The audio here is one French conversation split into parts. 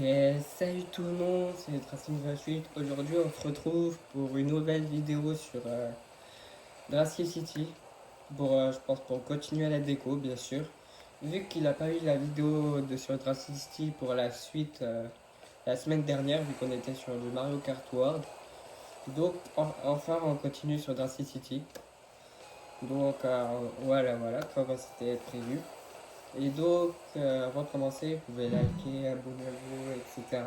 Et salut tout le monde, c'est Tracing28. Aujourd'hui, on se retrouve pour une nouvelle vidéo sur Dracy City. Je pense pour continuer la déco, bien sûr. Vu qu'il n'a pas eu la vidéo sur Dracy City pour la suite la semaine dernière, vu qu'on était sur le Mario Kart World. Donc, enfin, on continue sur Dracy City. Donc, voilà, comme c'était prévu. Et donc, avant de commencer, vous pouvez liker, abonnez-vous, etc.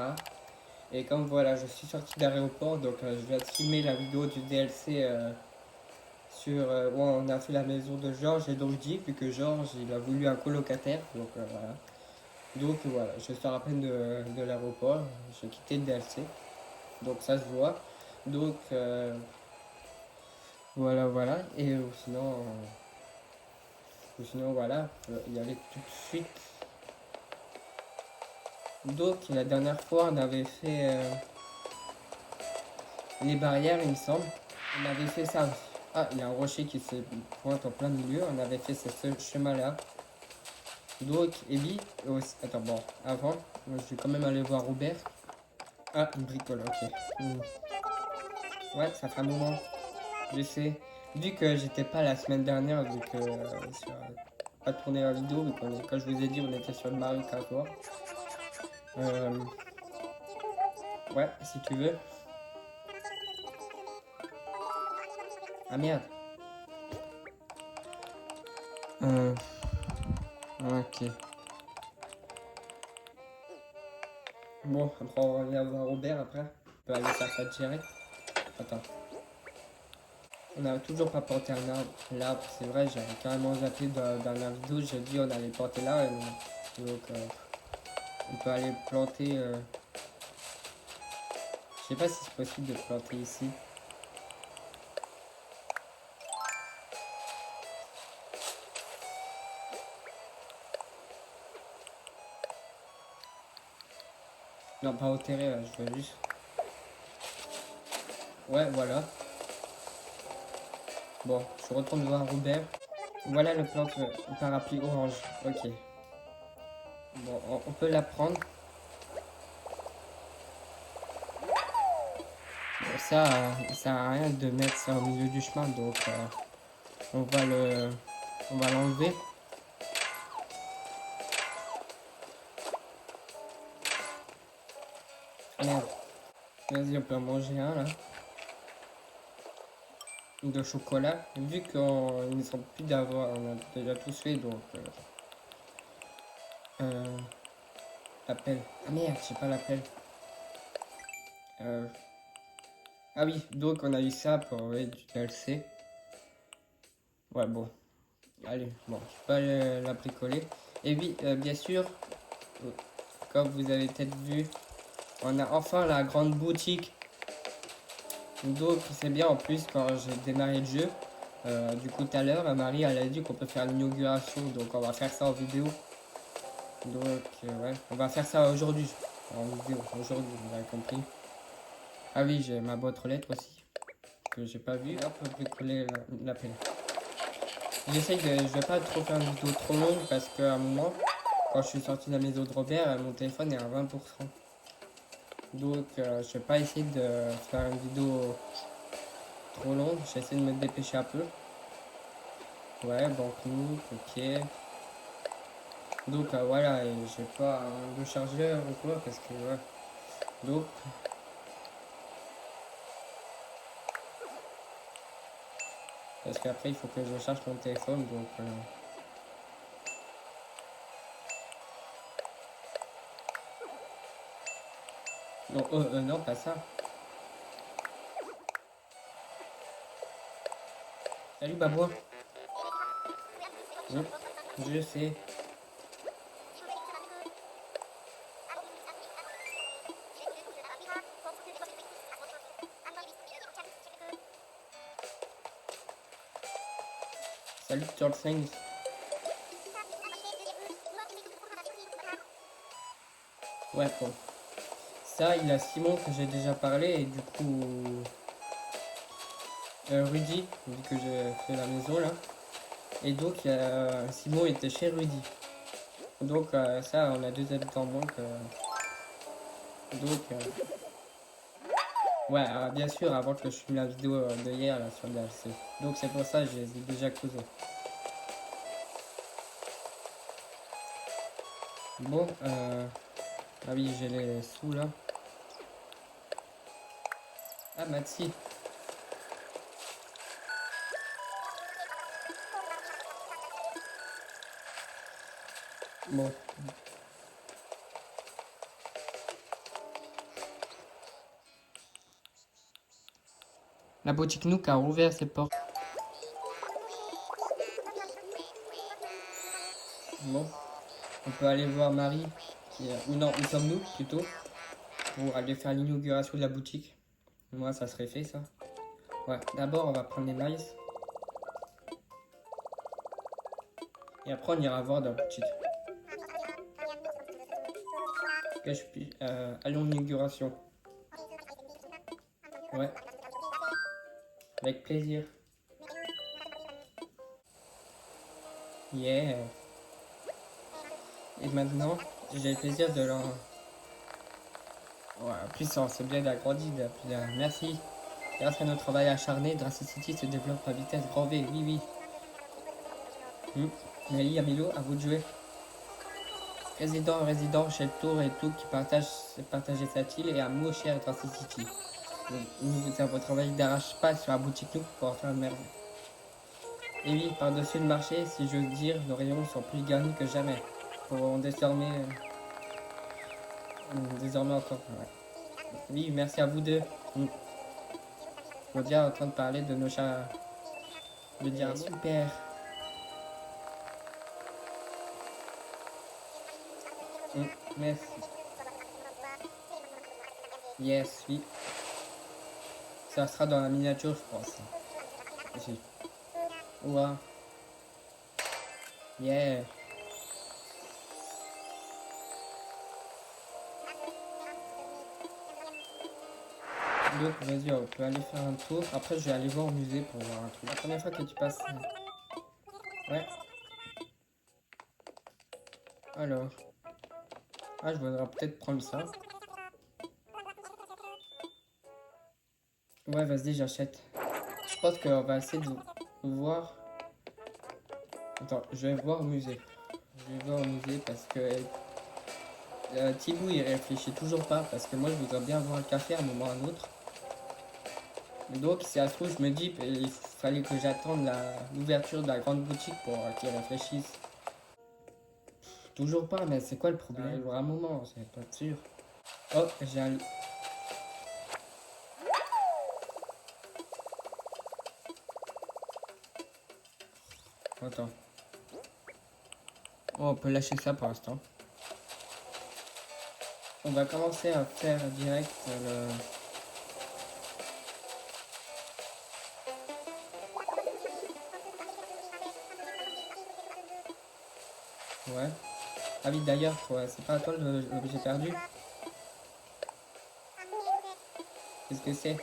Et comme voilà, je suis sorti d'aéroport, donc je viens de filmer la vidéo du DLC où on a fait la maison de Georges et d'Ordi, vu que Georges il a voulu un colocataire, donc voilà. Donc voilà, je sors à peine de l'aéroport, j'ai quitté le DLC, donc ça se voit. Donc voilà, et sinon voilà, y aller tout de suite. Donc la dernière fois on avait fait les barrières, il me semble. On avait fait ça. Ah, il y a un rocher qui se pointe en plein milieu. On avait fait ce chemin-là. Donc, Evie, attends, bon, avant, je vais quand même aller voir Robert. Ah, une bricole, ok. Ouais, ça fait un moment. Je sais. Vu que j'étais pas la semaine dernière, vu que pas tourné la vidéo, vu qu'on quand je vous ai dit, on était sur le Mario Kart World. Ouais, si tu veux. Ah merde. Euh, ok. Bon, après on revient voir Robert après. On peut aller faire ça direct. Attends. On n'a toujours pas planté un arbre. L'arbre, c'est vrai, j'avais carrément zappé dans la vidéo. J'ai dit on allait planter là. Donc, on peut aller planter. Je sais pas si c'est possible de planter ici. Non, pas au terrain, je veux juste. Ouais, voilà. Bon, je retourne voir Robert. Voilà le plante, le parapluie orange. Ok. Bon, on peut la prendre. Bon, ça sert à rien de mettre ça au milieu du chemin, donc on va le, on va l'enlever. Merde. Vas-y, on peut en manger un là. De chocolat. Vu qu'ils ne sont plus d'avoir, on a déjà tous fait, donc l'appel. Ah merde, j'ai pas l'appel. Euh, ah oui, donc on a eu ça pour du DLC. Ouais, bon. Allez, bon, je peux aller la bricoler. Et oui, bien sûr, euh, comme vous avez peut-être vu, on a enfin la grande boutique. Donc c'est bien en plus quand j'ai démarré le jeu. Du coup tout à l'heure, Marie elle a dit qu'on peut faire l'inauguration, donc on va faire ça en vidéo. Donc ouais, on va faire ça aujourd'hui, en vidéo, aujourd'hui, vous avez compris. Ah oui, j'ai ma boîte aux lettres aussi, que j'ai pas vu. Hop, on peut coller l'appel. Je vais pas trop faire une vidéo trop longue parce qu'à un moment, quand je suis sorti de la maison de Robert, mon téléphone est à 20%. Donc je vais pas essayer de faire une vidéo trop longue, j'essaie de me dépêcher un peu. Ouais, banque nous, ok. Donc voilà, j'ai pas de chargeur ou quoi parce que ouais. Donc parce qu'après il faut que je charge mon téléphone donc non, non pas ça. Salut Babouin. Hum, je sais. Salut Turtle Things. Ouais bon. Ça il y a Simon que j'ai déjà parlé et du coup Rudy, vu que j'ai fait la maison là. Et donc Simon était chez Rudy. Donc ça on a deux habitants en moins Donc, ouais, bien sûr, avant que je filme la vidéo de hier là, sur DLC. Donc c'est pour ça que j'ai déjà causé. Bon, ah oui, j'ai les sous là. Ah, Matsi. Bon. La boutique Nook a rouvert ses portes. Bon, on peut aller voir Marie, ou non, où sommes-nous plutôt, pour aller faire l'inauguration de la boutique. Moi, ça serait fait ça. Ouais, d'abord, on va prendre les maïs. Et après, on ira voir dans la boutique. Que je puis, allons à l'inauguration. Ouais, avec plaisir. Yeah. Et maintenant, j'ai le plaisir de leur... Ouais, puissance, c'est bien agrandi depuis là. Merci. Grâce à notre travail acharné, Dracy City se développe à vitesse grand V. Oui, oui. Nelly, Amilo, à vous de jouer. Résident, Sheltour et tout qui partagez cette île et à mot cher Dracy City. Nous vous avons travaillé d'arrache-pas sur la boutique nous pour faire merde. Et oui, par-dessus le marché, si j'ose dire, nos rayons sont plus garnis que jamais. Pour désormais encore. Ouais. Oui, merci à vous deux. Claudia est en train de parler de nos chats. De dire super. Merci. Yes, oui. Ça sera dans la miniature, je pense. Ici. Ouah. Yeah. Donc, vas-y, on peut aller faire un tour. Après, je vais aller voir au musée pour voir un truc. La première fois que tu passes. Ouais. Alors. Ah, je voudrais peut-être prendre ça. Ouais, vas-y, j'achète. Je pense qu'on va essayer de voir. Attends, je vais voir au musée. Je vais voir au musée parce que Thibaut il réfléchit toujours pas. Parce que moi, je voudrais bien avoir un café à un moment ou à un autre. Donc, si ça se trouve, je me dis il fallait que j'attende l'ouverture de la grande boutique pour qu'il réfléchisse. Toujours pas, mais c'est quoi le problème? Il y aura un moment, c'est pas sûr. Oh, j'ai un... Attends. Oh, on peut lâcher ça pour l'instant. On va commencer à faire direct le... Ouais. Ah oui, d'ailleurs, c'est pas à toi l'objet perdu? Qu'est-ce que c'est?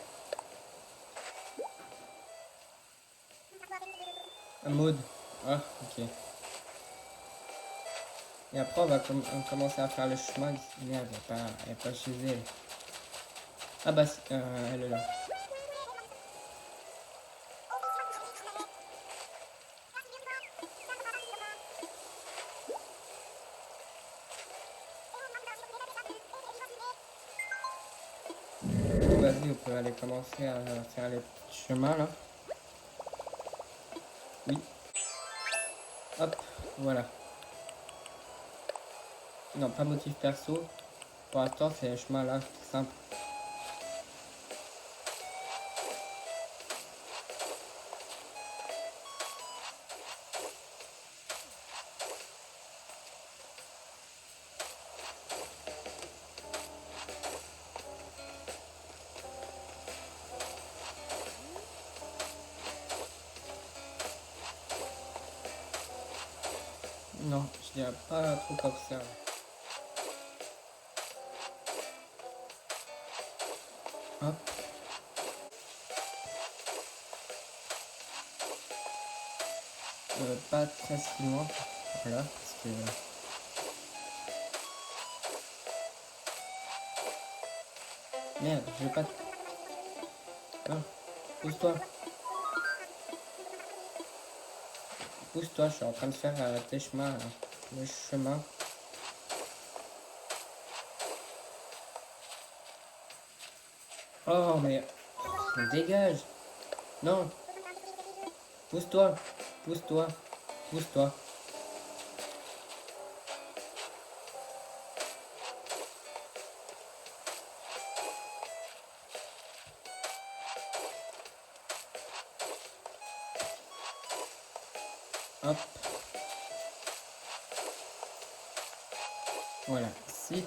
Un mode. Ah, ok. Et après, on va commencer à faire le chemin. Merde, elle est pas chez elle. Ah bah, elle est là. Vas-y, on peut aller commencer à faire les petits chemins là. Oui. Hop, voilà. Non, pas motif perso. Pour l'instant, c'est un chemin là, simple. Non, je dirais pas trop comme ça. Hop. Pas très si loin. Voilà, parce que... Merde, je vais pas... Non, pousse-toi. Pousse-toi, je suis en train de faire tes chemins, là. Le chemin. Oh, mais... Dégage. Non. Pousse-toi. Pousse-toi. Pousse-toi. Hop. Voilà. Ici.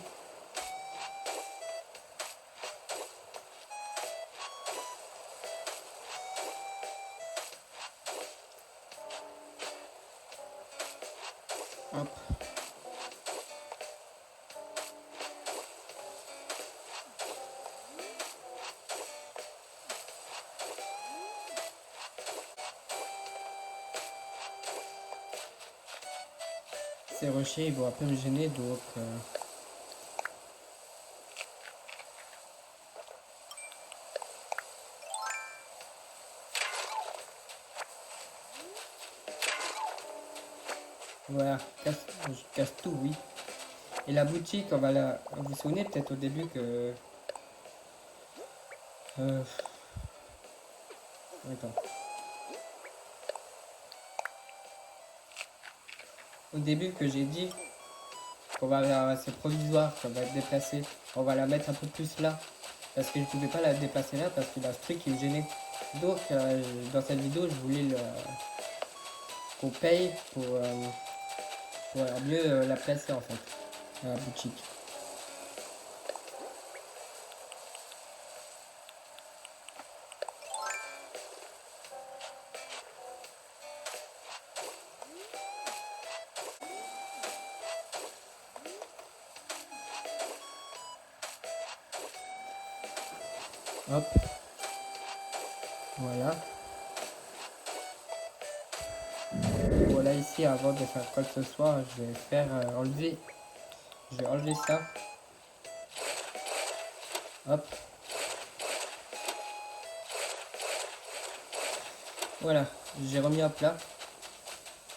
Hop. Ces rochers, ils vont un peu me gêner, donc... Voilà. Je casse tout, oui. Et la boutique, on va la... Vous vous souvenez peut-être au début que... Attends. Au début que j'ai dit qu'on va... C'est provisoire, qu'on va être déplacé. On va la mettre un peu plus là. Parce que je ne pouvais pas la déplacer là parce qu'il a ce truc qui me gênait. Donc dans cette vidéo je voulais qu'on paye pour mieux la placer en fait à la boutique. Hop. Voilà. Voilà ici avant de faire quoi que ce soit, je vais faire enlever. Je vais enlever ça. Hop. Voilà. J'ai remis à plat.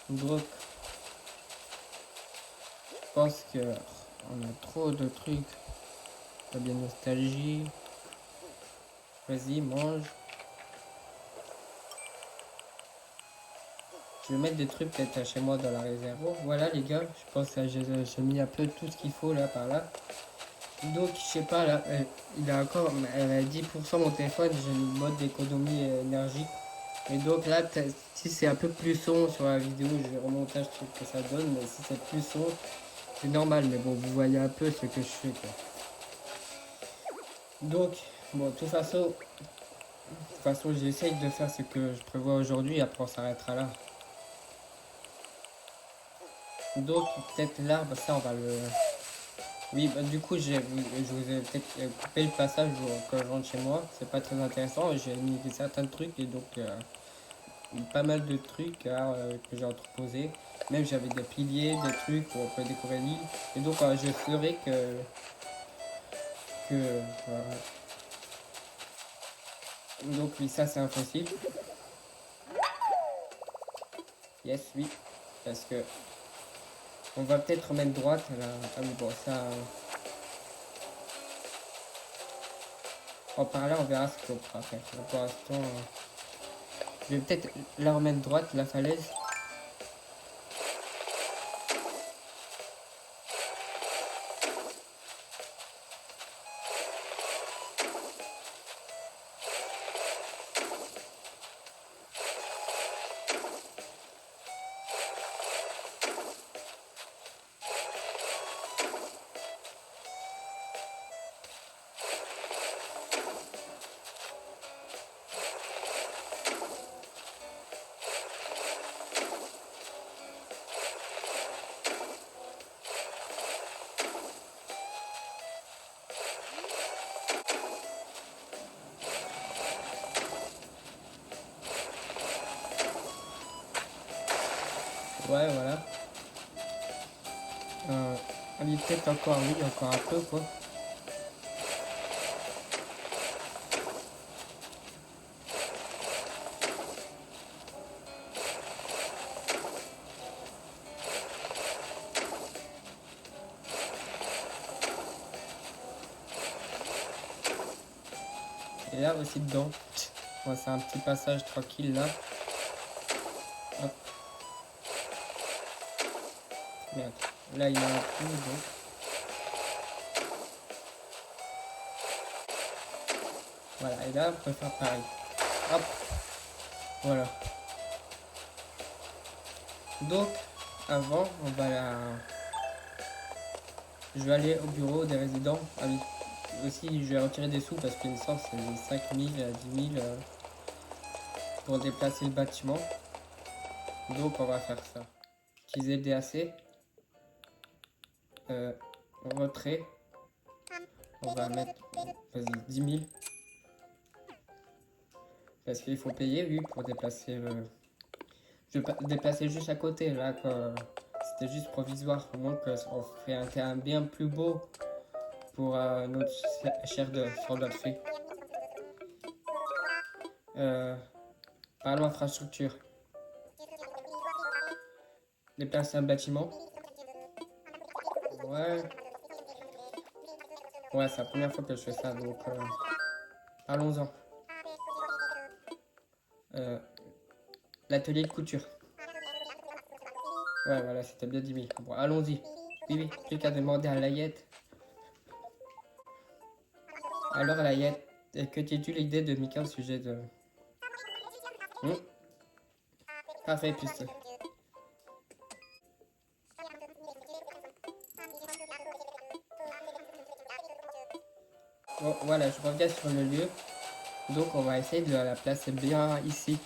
Donc je pense que on a trop de trucs. Pas bien nostalgie. Vas-y, mange. Je vais mettre des trucs peut-être chez moi dans la réserve. Bon, voilà les gars, je pense que j'ai mis un peu tout ce qu'il faut là par là. Donc je sais pas là, il a encore 10% mon téléphone, j'ai mis le mode d'économie énergie. Et donc là, si c'est un peu plus sombre sur la vidéo, je vais remonter ce que ça donne, mais si c'est plus sombre, c'est normal, mais bon, vous voyez un peu ce que je fais quoi. Donc, bon, de toute façon j'essaye de faire ce que je prévois aujourd'hui, après on s'arrêtera là. Donc peut-être l'arbre, ça on va le... Oui, bah, du coup je vous ai peut-être coupé le passage quand je rentre chez moi. C'est pas très intéressant, j'ai mis certains trucs et donc pas mal de trucs que j'ai entreposés. Même j'avais des piliers, des trucs où on peut décorer l'île. Et donc je ferai voilà. Donc oui, ça c'est un fossile. Yes, oui. Parce que on va peut-être remettre droite là. Ah oui bon ça... par là on verra ce qu'on pourra faire. Pour l'instant... je vais peut-être la remettre droite, la falaise. Ouais, voilà. On est peut-être encore, oui, encore un peu, quoi. Et là aussi dedans. Bon, c'est un petit passage tranquille là. Hop. Merde. Là il y a un trou donc. Voilà, et là on peut faire pareil. Hop. Voilà. Donc, avant, je vais aller au bureau des résidents. Ah oui. Aussi, je vais retirer des sous parce qu'il me semble que c'est 5000 à 10 000 pour déplacer le bâtiment. Donc, on va faire ça. Utiliser le DAC. Retrait. On va mettre, vas-y, 10 000. Parce qu'il faut payer, oui, pour déplacer le... Je vais déplacer juste à côté, là, c'était juste provisoire. Au moins qu'on fait un terrain bien plus beau pour notre cher de soldat de fée. Parlons infrastructure. Déplacer un bâtiment. Ouais. Ouais, c'est la première fois que je fais ça, donc parlons-en. L'atelier de couture. Ouais, voilà, c'était bien 10 000. Bon, allons-y. Oui, oui, plus qu'à demander à Layette. Alors, Layette, que dis-tu l'idée de Mika au sujet de... Parfait, puisque... Bon, voilà, je reviens sur le lieu. Donc, on va essayer de la placer bien ici.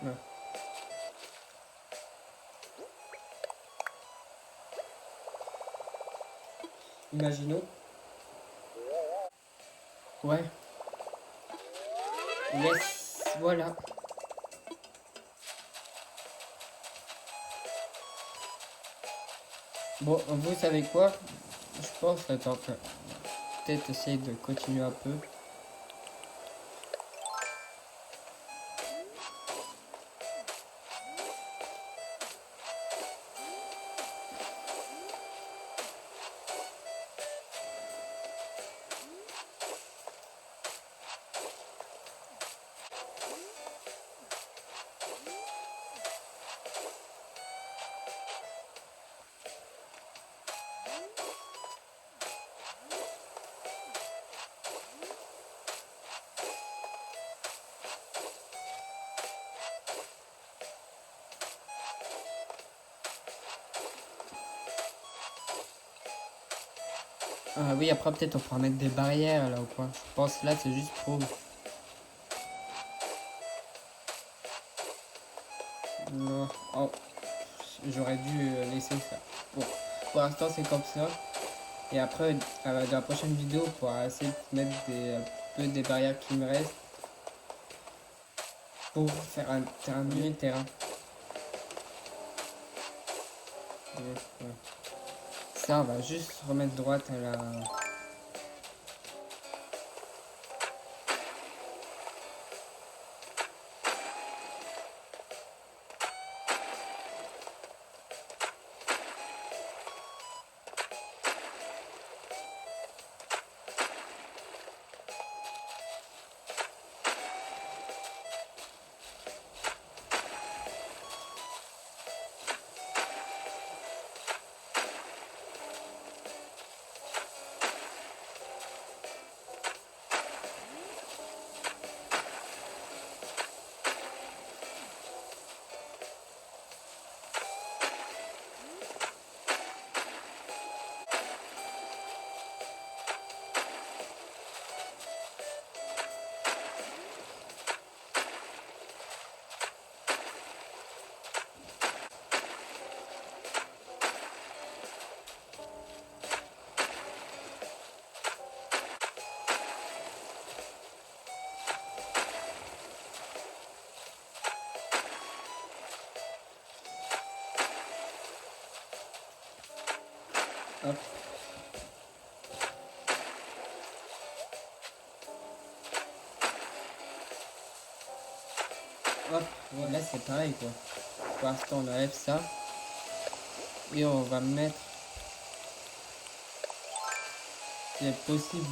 Ouais. Imaginons. Ouais. Yes, voilà. Bon, vous savez quoi? Je pense, attends, peut-être essayer de continuer un peu. Ah oui, après peut-être on pourra mettre des barrières là ou quoi. Je pense là c'est juste pour... Non. Oh, j'aurais dû laisser ça. Bon, pour l'instant c'est comme ça. Et après, dans la prochaine vidéo, on pourra essayer de mettre un peu des barrières qui me restent pour faire un mieux terrain. Ouais. Ça, on va juste remettre droite à la... Hop. Hop, voilà, c'est pareil quoi. Pour l'instant, on enlève ça. Et on va mettre, il est possible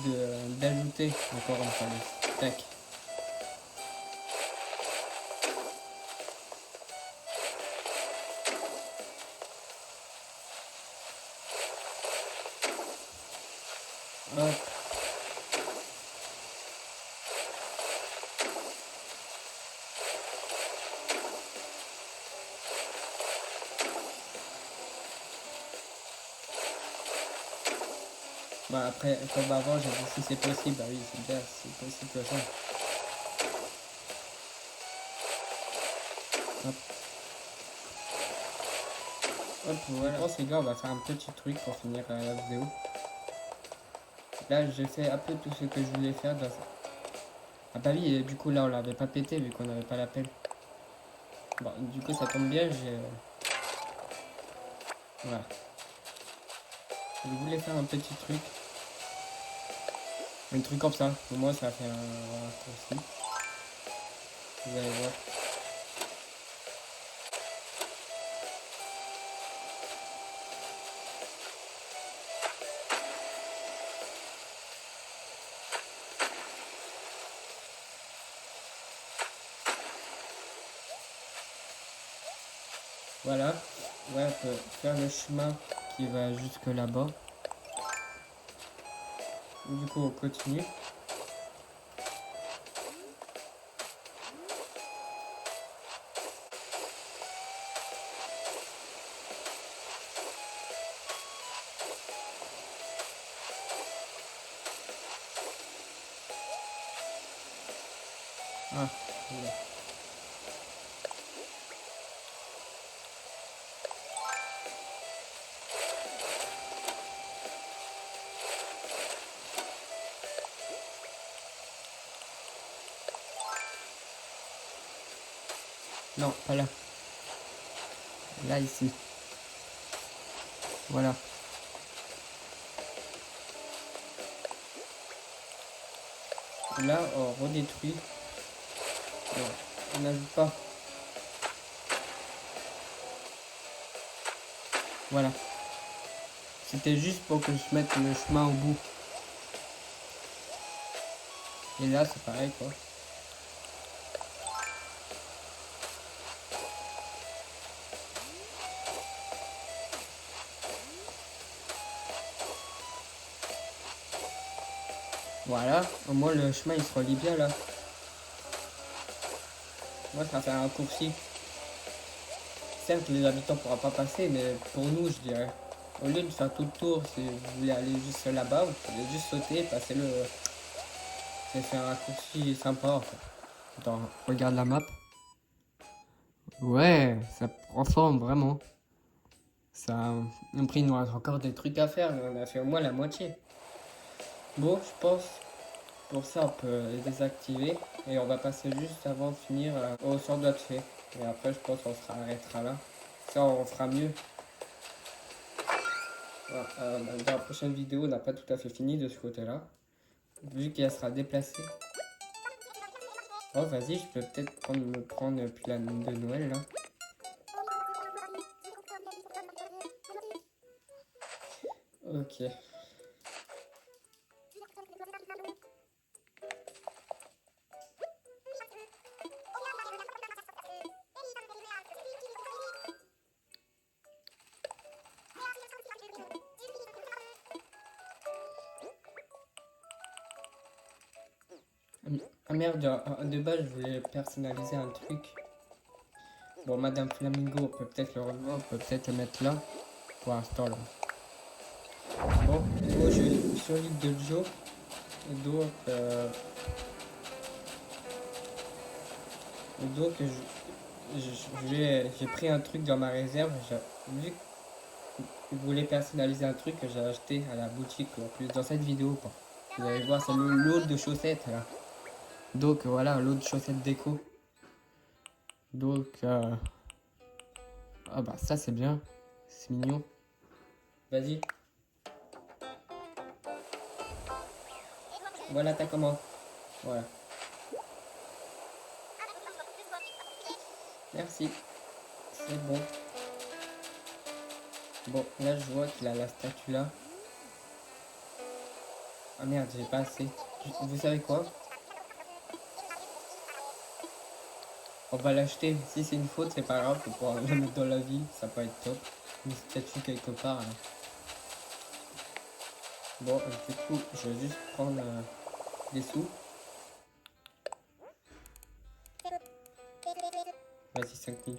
d'ajouter encore une fois le steak. Hop. Bon, après, comme avant, j'ai dit si c'est possible. Bah oui, c'est bien, c'est possible que ça. Hop. Hop, voilà. Je pense, les gars, on va faire un petit truc pour finir la vidéo. Là, j'ai fait un peu tout ce que je voulais faire dans... Ah bah oui, et du coup, là, on l'avait pas pété vu qu'on n'avait pas la pelle. Bon, du coup, ça tombe bien, j'ai... Voilà. Je voulais faire un petit truc. Un truc comme ça. Pour moi, ça fait un raccourci. Vous allez voir. Voilà. Ouais, on peut faire le chemin qui va jusque là-bas. Du coup, on continue. Ah, voilà. Non, pas là. Là, ici. Voilà. Là, on redétruit. Non, on n'ajoute pas. Voilà. C'était juste pour que je mette le chemin au bout. Et là, c'est pareil, quoi. Voilà. Au moins, le chemin, il se relie bien, là. Moi, ça fait un raccourci. Certes, les habitants ne pourront pas passer, mais pour nous, je dirais. Au lieu de faire tout le tour, si vous voulez aller juste là-bas, vous pouvez juste sauter, passer le... C'est fait un raccourci sympa, en fait. Attends, regarde la map. Ouais, ça prend forme, vraiment. Ça... Après, il nous reste encore des trucs à faire, mais on a fait au moins la moitié. Bon, je pense, pour ça, on peut les désactiver. Et on va passer juste avant de finir au sort de fée. Et après, je pense qu'on se arrêtera là. Ça, on fera mieux. Voilà, dans la prochaine vidéo, on n'a pas tout à fait fini de ce côté-là. Vu qu'elle sera déplacée. Oh, vas-y, je peux peut-être me prendre puis la de Noël, là. Ok. Ah merde, de base, je voulais personnaliser un truc. Bon, Madame Flamingo, on peut peut-être le revoir, on peut peut-être le mettre là. Pour l'instant, là. Bon, moi, je suis sur l'île de Joe. Donc, j'ai pris un truc dans ma réserve. Vu que vous voulez personnaliser un truc que j'ai acheté à la boutique, en plus dans cette vidéo, quoi. Vous allez voir, c'est le lot de chaussettes, là. Donc, voilà, lot de chaussettes déco. Donc, ah bah ça c'est bien, c'est mignon. Vas-y. Voilà ta commande. Voilà. Merci. C'est bon. Bon, là, je vois qu'il a la statue là. Ah merde, j'ai pas assez. Vous savez quoi? On va l'acheter. Si c'est une faute, c'est pas grave. Faut pouvoir le mettre dans la ville. Ça peut être top. Une statue quelque part là. Bon, du coup, je vais juste prendre des sous. Vas-y, 5000.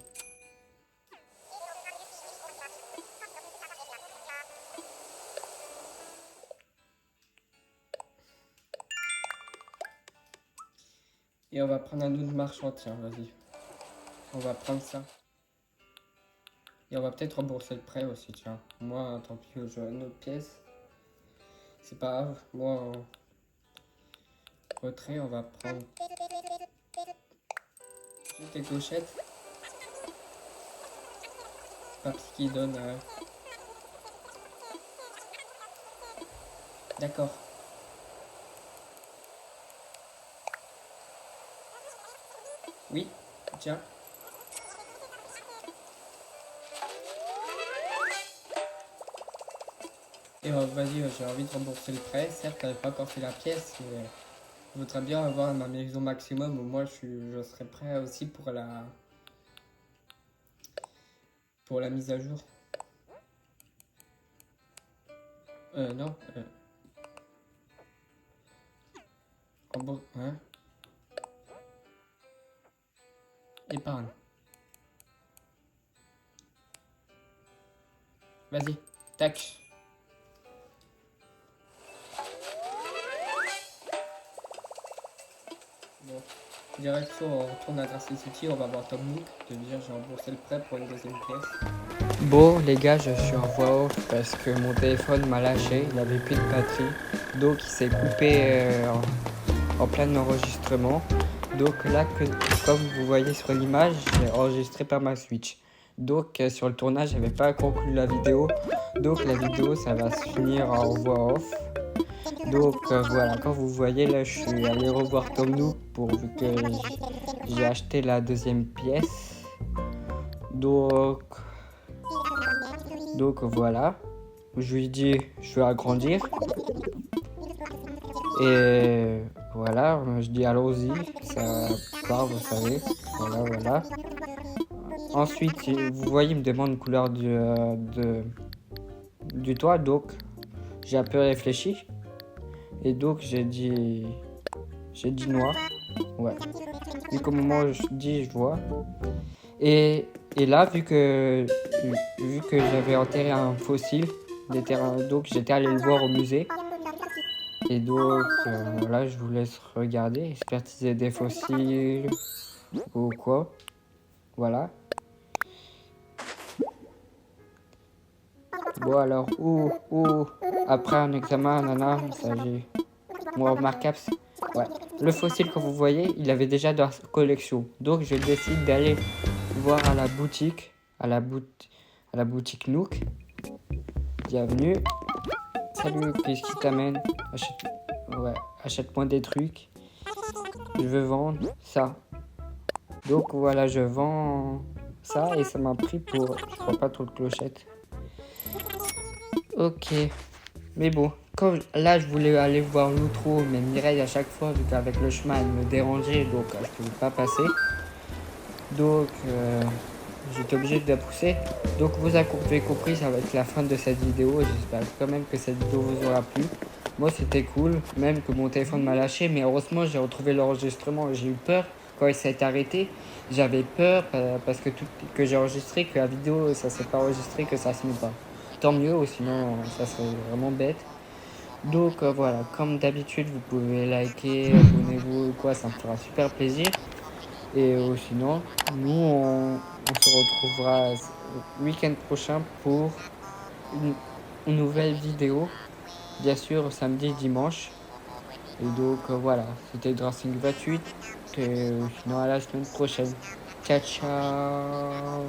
Et on va prendre un autre marchand, tiens, vas-y. On va prendre ça. Et on va peut-être rembourser le prêt aussi, tiens. Moi, tant pis, je veux une autre pièce. C'est pas grave. Moi, en retrait, on va prendre juste des clochettes. Papy qui donne... D'accord. Oui, tiens. Et vas-y, j'ai envie de rembourser le prêt. Certes, t'avais pas encore fait la pièce, mais je voudrais bien avoir ma maison maximum. Au moins, je serai prêt aussi pour la mise à jour. Non. Hein? Épargne. Vas-y, tac. Bon, direction, on retourne à Darcy City, on va voir Tom Nook. De dire j'ai remboursé le prêt pour une deuxième pièce. Bon les gars, je suis en voix off parce que mon téléphone m'a lâché, il avait plus de batterie. Donc il s'est coupé en plein enregistrement. Donc là, comme vous voyez sur l'image, j'ai enregistré par ma Switch. Donc sur le tournage, j'avais pas conclu la vidéo. Donc la vidéo, ça va se finir en voix off. Donc voilà, quand vous voyez là, je suis allé revoir Tom Nook vu que j'ai acheté la deuxième pièce. Donc voilà, je lui dis je veux agrandir. Et voilà, je dis allons-y, ça part, vous savez. Voilà. Ensuite, vous voyez, il me demande une couleur du toit, donc j'ai un peu réfléchi. Et donc j'ai dit noir. Ouais. Vu qu'au moment où je dis, je vois. Et là, vu que j'avais enterré un fossile, donc j'étais allé le voir au musée. Et donc là, je vous laisse regarder, expertiser des fossiles ou quoi. Voilà. Bon alors, après un examen, nana, ça j'ai... Moi, remarquable, ouais. Le fossile que vous voyez, il avait déjà dans sa collection. Donc je décide d'aller voir à la boutique, à la boutique Nook. Bienvenue. Salut, qu'est-ce qui t'amène? Achète-moi des trucs. Je veux vendre ça. Donc voilà, je vends ça et ça m'a pris pour, je crois pas trop de clochettes. Ok, mais bon, là je voulais aller voir l'outro, mais Mireille à chaque fois, vu qu'avec le chemin elle me dérangeait, donc je ne pouvais pas passer. Donc j'étais obligé de la pousser. Donc vous avez compris, ça va être la fin de cette vidéo. J'espère quand même que cette vidéo vous aura plu. Moi c'était cool, même que mon téléphone m'a lâché, mais heureusement j'ai retrouvé l'enregistrement. J'ai eu peur quand il s'est arrêté. J'avais peur parce que j'ai enregistré, que la vidéo ça s'est pas enregistré, que ça se met pas. Tant mieux, sinon ça serait vraiment bête. Donc voilà, comme d'habitude, vous pouvez liker, abonnez-vous, quoi, ça me fera super plaisir. Et sinon, nous on se retrouvera le week-end prochain pour une nouvelle vidéo, bien sûr samedi et dimanche. Et donc voilà, c'était Dressing 28. Et sinon à la semaine prochaine. Ciao ciao.